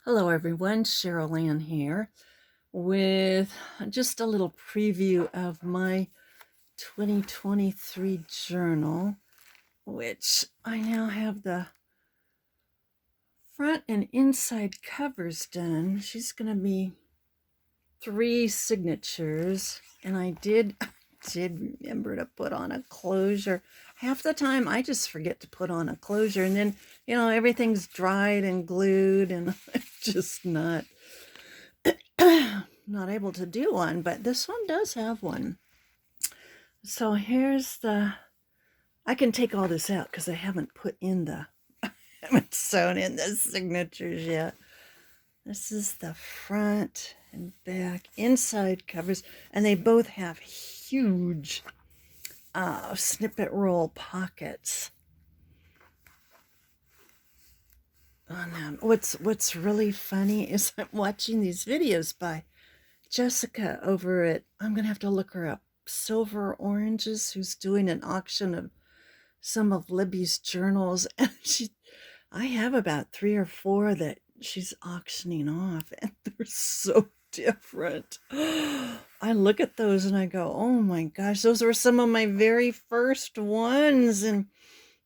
Hello everyone, Cheryl Ann here with just a little preview of my 2023 journal, which I now have the front and inside covers done. She's going to be 3 signatures, and I did remember to put on a closure. Half the time I just forget to put on a closure, and then everything's dried and glued and I'm just not able to do one, but this one does have one. So here's I can take all this out because I haven't put in I haven't sewn in the signatures yet. This is the front and back inside covers, and they both have huge snippet roll pockets on them. What's really funny is I'm watching these videos by Jessica over at, I'm gonna have to look her up, Silver Oranges, who's doing an auction of some of Libby's journals, and I have about 3 or 4 that she's auctioning off, and they're so different. I look at those and I go, oh my gosh, those were some of my very first ones, and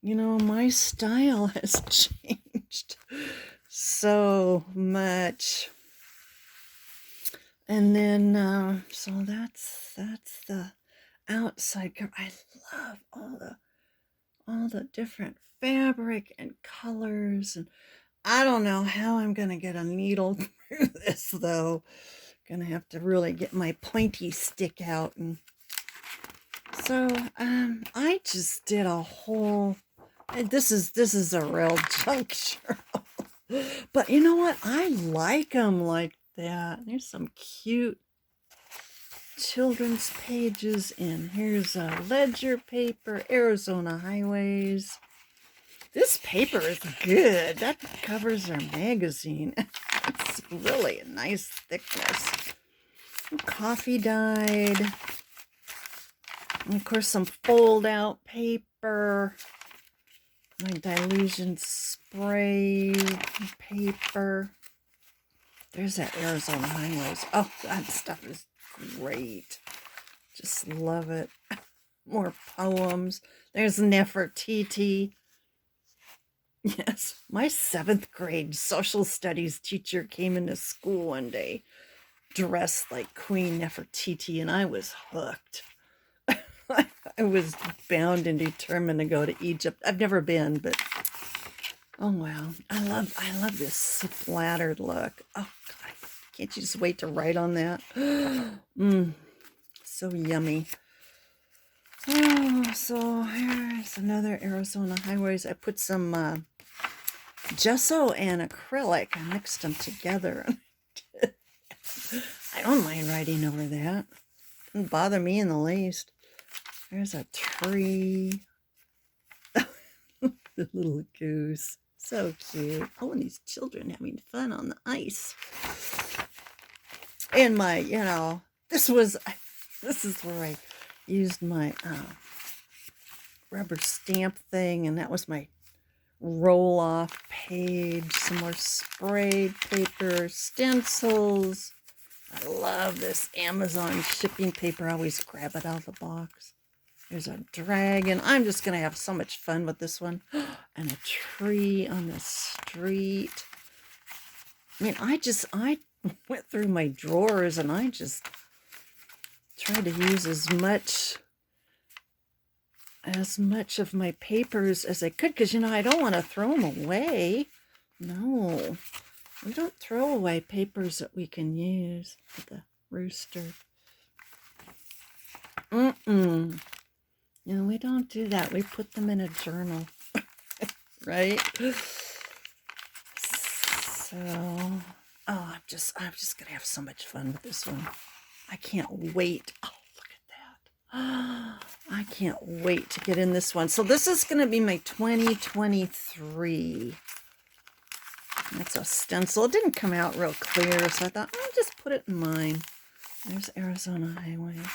my style has changed so much. And then so that's the outside cover. I love all the different fabric and colors, and I don't know how I'm gonna get a needle through this though. Gonna have to really get my pointy stick out. And so I just did a whole, this is a real junk journal. But you know what, I like them like that. There's some cute children's pages, and here's a ledger paper, Arizona Highways. This paper is good. That covers our magazine. It's really a nice thickness. Coffee dyed. And of course some fold out paper. My Dylusion spray paper. There's that Arizona Highways. Oh, that stuff is great. Just love it. More poems. There's Nefertiti. Yes, my 7th grade social studies teacher came into school one day dressed like Queen Nefertiti, and I was hooked. I was bound and determined to go to Egypt. I've never been, but oh wow, I love this splattered look. Oh God, can't you just wait to write on that? So yummy. Oh, so here's another Arizona Highways. I put some gesso and acrylic. I mixed them together. I don't mind writing over that. Doesn't bother me in the least. There's a tree. The little goose. So cute. Oh, and these children having fun on the ice. And my, this is where I used my rubber stamp thing, and that was my roll off page. Some more sprayed paper, stencils. I love this Amazon shipping paper. I always grab it out of the box. There's a dragon. I'm just going to have so much fun with this one. And a tree on the street. I mean, I went through my drawers and I just tried to use as much of my papers as I could, because I don't want to throw them away. No, we don't throw away papers that we can use. The rooster. We don't do that. We put them in a journal. Right? So, I'm just gonna have so much fun with this one. I can't wait. Oh, look at that. I can't wait to get in this one. So this is gonna be my 2023. That's a stencil. It didn't come out real clear, so I thought I'll just put it in mine. There's Arizona Highways.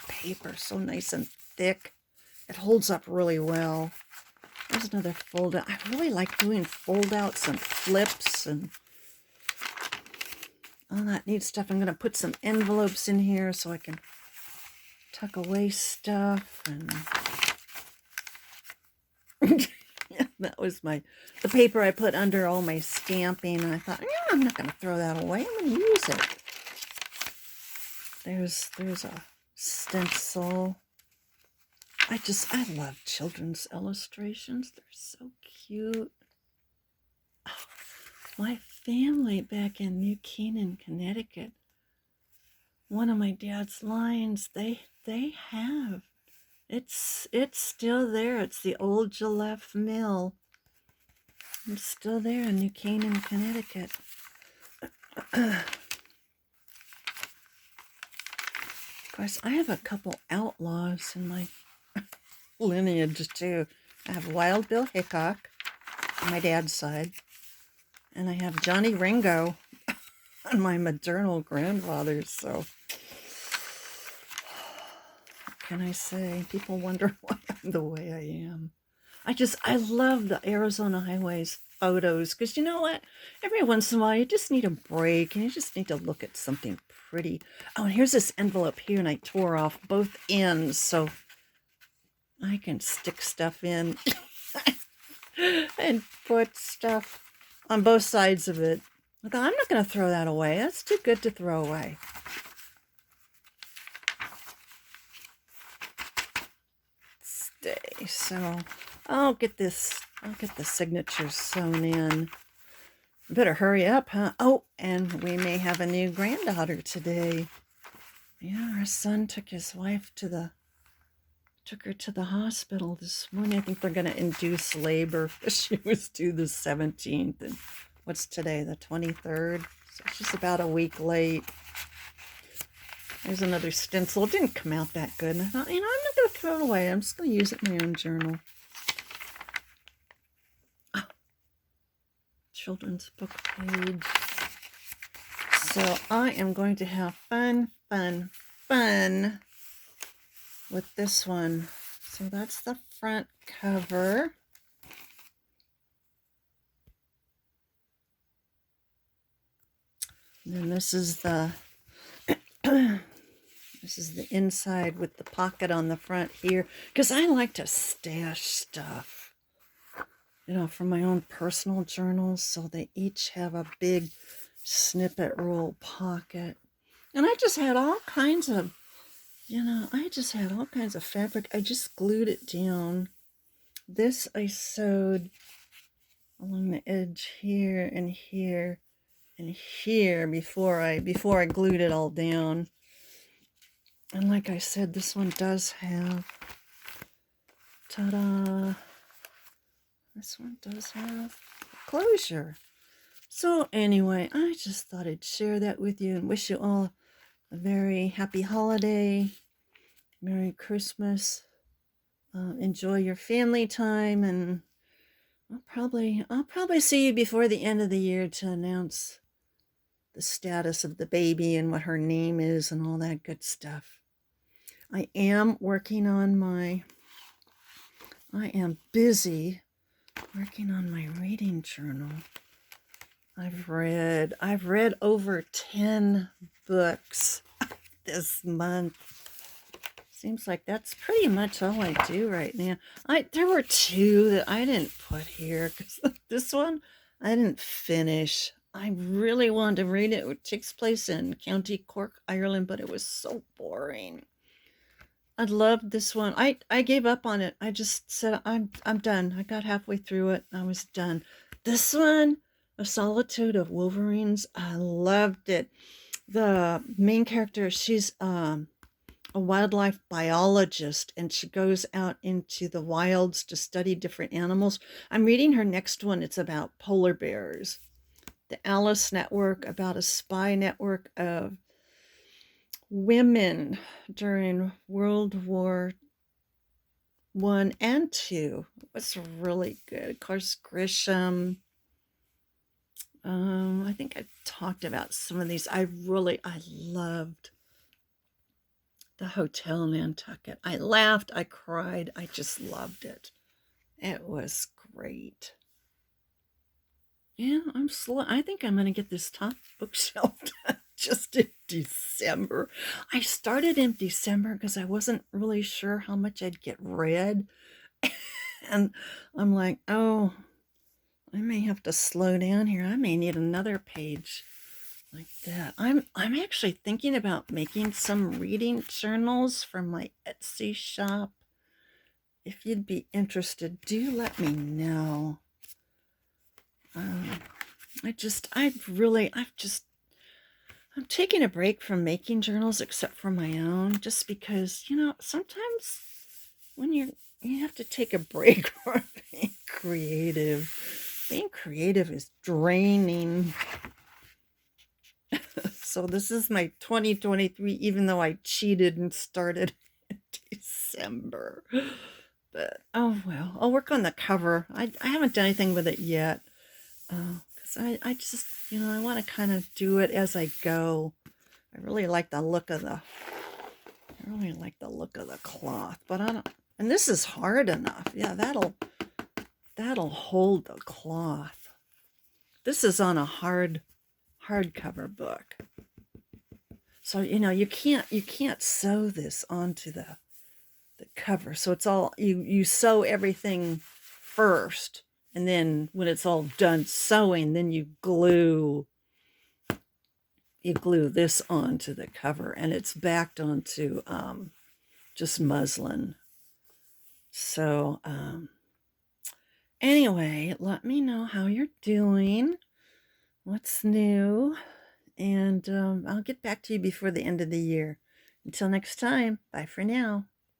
Paper, so nice and thick. It holds up really well. There's another fold out. I really like doing fold outs and flips, and all that neat stuff. I'm going to put some envelopes in here so I can tuck away stuff. And yeah, that was the paper I put under all my stamping. And I thought, yeah, I'm not going to throw that away. I'm going to use it. There's a stencil. I love children's illustrations. They're so cute. Oh, my family back in New Canaan, Connecticut, one of my dad's lines, they have. It's still there. It's the old Gillette Mill. It's still there in New Canaan, Connecticut. Of course, I have a couple outlaws in my lineage too. I have Wild Bill Hickok on my dad's side, and I have Johnny Ringo on my maternal grandfather's. So, what can I say? People wonder why I'm the way I am. I love the Arizona highways photos, because you know what? Every once in a while, you just need a break, and you just need to look at something pretty. Oh, and here's this envelope here, and I tore off both ends, so I can stick stuff in and put stuff on both sides of it. I thought, I'm not going to throw that away. That's too good to throw away. Stay. So I'll get the signatures sewn in. Better hurry up, huh? Oh, and we may have a new granddaughter today. Yeah, our son took his wife took her to the hospital this morning. I think they're going to induce labor. She was due the 17th, and what's today, the 23rd? So she's about a week late. There's another stencil. It didn't come out that good, and I thought, I'm not going to throw it away. I'm just going to use it in my own journal. Oh, children's book page. So I am going to have fun with this one. So that's the front cover. And then this is the inside with the pocket on the front here, because I like to stash stuff, from my own personal journals, so they each have a big snippet roll pocket. And I just had all kinds of fabric. I just glued it down. This I sewed along the edge here and here and here before I glued it all down. And like I said, this one does have, ta-da, this one does have closure. So anyway, I just thought I'd share that with you and wish you all a very happy holiday, Merry Christmas. Enjoy your family time, and I'll probably see you before the end of the year to announce the status of the baby and what her name is and all that good stuff. I am busy working on my reading journal. I've read over 10 books this month. Seems like that's pretty much all I do right now. There were 2 that I didn't put here, because this one I didn't finish. I really wanted to read it. It takes place in County Cork, Ireland, but it was so boring. I loved this one. I gave up on it. I just said, I'm done. I got halfway through it. I was done. This one, A Solitude of Wolverines, I loved it. The main character, she's a wildlife biologist, and she goes out into the wilds to study different animals. I'm reading her next one. It's about polar bears. The Alice Network, about a spy network of women during World War I and II. It was really good. Of course, Grisham. I think I talked about some of these. I loved The Hotel Nantucket. I laughed, I cried, I just loved it. It was great. Yeah, I'm slow. I think I'm going to get this top bookshelf done. just in December. I started in December because I wasn't really sure how much I'd get read. And I'm like, oh, I may have to slow down here. I may need another page like that. I'm actually thinking about making some reading journals for my Etsy shop. If you'd be interested, do let me know. I'm taking a break from making journals except for my own, just because, sometimes when you have to take a break from being creative. Being creative is draining. So this is my 2023, even though I cheated and started in December. But oh well, I'll work on the cover. I haven't done anything with it yet. Because I just, I want to kind of do it as I go. I really like the look of the cloth, but I don't, and this is hard enough. Yeah, that'll hold the cloth. This is on a hardcover book. So, you can't sew this onto the cover. So it's all, you sew everything first, and then when it's all done sewing, then you glue this onto the cover, and it's backed onto just muslin. So anyway, let me know how you're doing, what's new, and I'll get back to you before the end of the year. Until next time, bye for now.